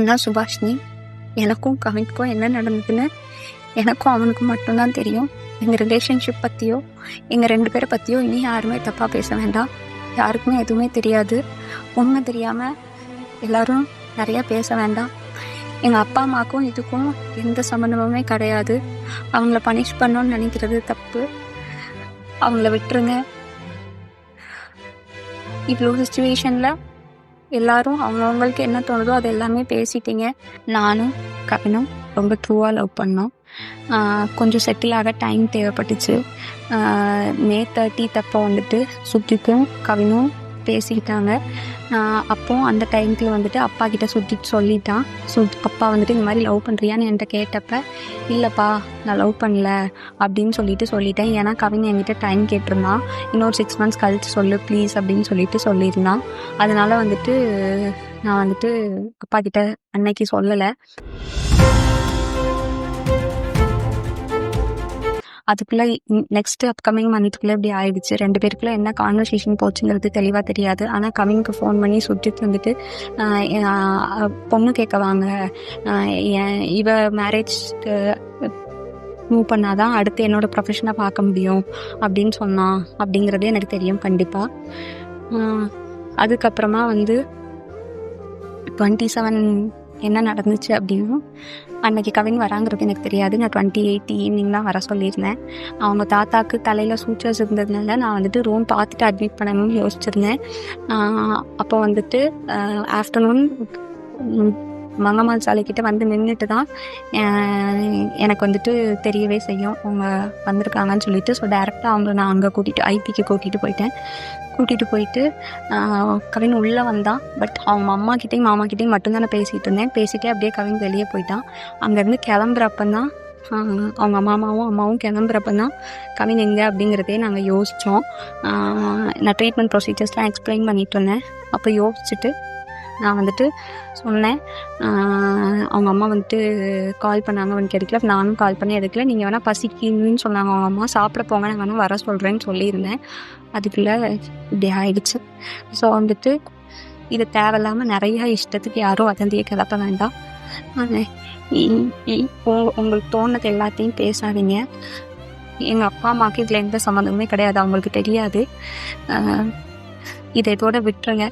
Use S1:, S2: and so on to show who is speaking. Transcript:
S1: நான் தான் சுபாஷினி. எனக்கும் கவினுக்கும் என்ன நடந்ததுன்னு எனக்கும் அவனுக்கும் மட்டும்தான் தெரியும். எங்கள் ரிலேஷன்ஷிப் பற்றியோ எங்கள் 2 பேரை பற்றியோ இனி யாருமே தப்பாக பேச வேண்டாம். யாருக்குமே எதுவுமே தெரியாது. உண்மை தெரியாமல் எல்லோரும் நிறையா பேச வேண்டாம். எங்கள் அப்பா அம்மாவுக்கும் இதுக்கும் எந்த சம்மந்தமுமே கிடையாது. அவங்கள பனிஷ் பண்ணணும்னு நினைக்கிறது தப்பு. அவங்கள விட்டுருங்க. இவ்வளோ சுச்சுவேஷனில் எல்லாரும் அவங்கவுங்களுக்கு என்ன தோணுதோ அது எல்லாமே பேசிட்டீங்க. நானும் கவினும் ரொம்ப ட்ரூவாக லவ் பண்ணோம். கொஞ்சம் செட்டில் ஆக டைம் தேவைப்பட்டுச்சு. மே 30 அப்போ வந்துட்டு சுஜித்தும் கவினும் பேசிக்கிட்டாங்க. அப்போ அந்த டைமுக்கு வந்துட்டு அப்பா கிட்ட சுஜித் சொல்லிட்டான். அப்பா வந்துட்டு இந்த மாதிரி லவ் பண்ணுறியான்னு என்கிட்ட கேட்டப்ப, இல்லைப்பா நான் லவ் பண்ணல அப்படின்னு சொல்லிட்டேன். ஏன்னா கவின் என்கிட்ட டைம் கேட்டிருந்தான். இன்னொரு 6 months கழிச்சு சொல்லு ப்ளீஸ் அப்படின்னு சொல்லியிருந்தான். அதனால வந்துட்டு நான் வந்துட்டு அப்பா கிட்ட அன்னைக்கு சொல்லலை. அதுக்குள்ளே நெக்ஸ்ட் அப்கமிங் மந்த்துக்குள்ளே இப்படி ஆயிடுச்சு. 2 பேருக்குள்ளே என்ன கான்வர்சேஷன் போச்சுங்கிறது தெளிவாக தெரியாது. ஆனால் கவினுக்கு ஃபோன் பண்ணி சுஜித் வந்துட்டு பொண்ணு கேட்க வாங்க, இவ மேரேஜ் மூவ் பண்ணாதான் அடுத்து என்னோட ப்ரொஃபஷனை பார்க்க முடியும் அப்படின்னு சொன்னான். அப்படிங்கிறது எனக்கு தெரியும் கண்டிப்பாக. அதுக்கப்புறமா வந்து 27 என்ன நடந்துச்சு அப்படின்னும் அன்னைக்கு கவின் வராங்கிறது எனக்கு தெரியாது. நான் 28 ஈவினிங் தான் வர சொல்லியிருந்தேன். அவங்க தாத்தாக்கு தலையில் சூச்சர்ஸ் இருந்ததுனால நான் வந்துட்டு ரூம் பார்த்துட்டு அட்மிட் பண்ணணும்னு யோசிச்சிருந்தேன். அப்போ வந்துட்டு ஆஃப்டர்நூன் மங்கம்மாள் சாலைக்கிட்ட வந்து நின்றுட்டு தான் எனக்கு வந்துட்டு தெரியவே செய்யும் அவங்க வந்திருக்காங்கன்னு சொல்லிட்டு. ஸோ டேரெக்டாக அவங்கள நான் அங்கே ஐபிக்கு கூட்டிகிட்டு போயிட்டு கவின் உள்ளே வந்தான். பட் அவங்க அம்மாக்கிட்டையும் மாமாக்கிட்டையும் மட்டும்தான் நான் பேசிகிட்டு இருந்தேன். பேசிகிட்டே அப்படியே கவின் வெளியே போயிட்டான். அங்கேருந்து கிளம்புறப்பந்தான் அவங்க அம்மாவும் கிளம்புறப்பந்தான் கவின் எங்கே அப்படிங்கிறதே நாங்கள் யோசித்தோம். நான் ட்ரீட்மெண்ட் ப்ரொசீஜர்ஸ்லாம் எக்ஸ்பிளைன் பண்ணிட்டு இருந்தேன். அப்போ யோசிச்சுட்டு நான் வந்துட்டு சொன்னேன். அவங்க அம்மா வந்துட்டு கால் பண்ணாங்க, அவனுக்கு எடுக்கல. நானும் கால் பண்ணி எடுக்கல. நீங்கள் வேணால் பசிக்குன்னு சொன்னாங்க அவங்க அம்மா, சாப்பிட போங்க, நான் வேணால் வர சொல்கிறேன்னு சொல்லியிருந்தேன். அதுக்குள்ளே இப்படி ஆயிடுச்சு. ஸோ வந்துட்டு இது தேவையில்லாமல் நிறையா இஷ்டத்துக்கு யாரும் வதந்தியை கிளப்ப வேண்டாம். உங்களுக்கு தோணுது எல்லாத்தையும் பேசாதீங்க. எங்கள் அப்பா அம்மாவுக்கு இதில் எந்த சம்மந்தமுமே கிடையாது, அவங்களுக்கு தெரியாது. இதை இதோட விட்டுருங்க.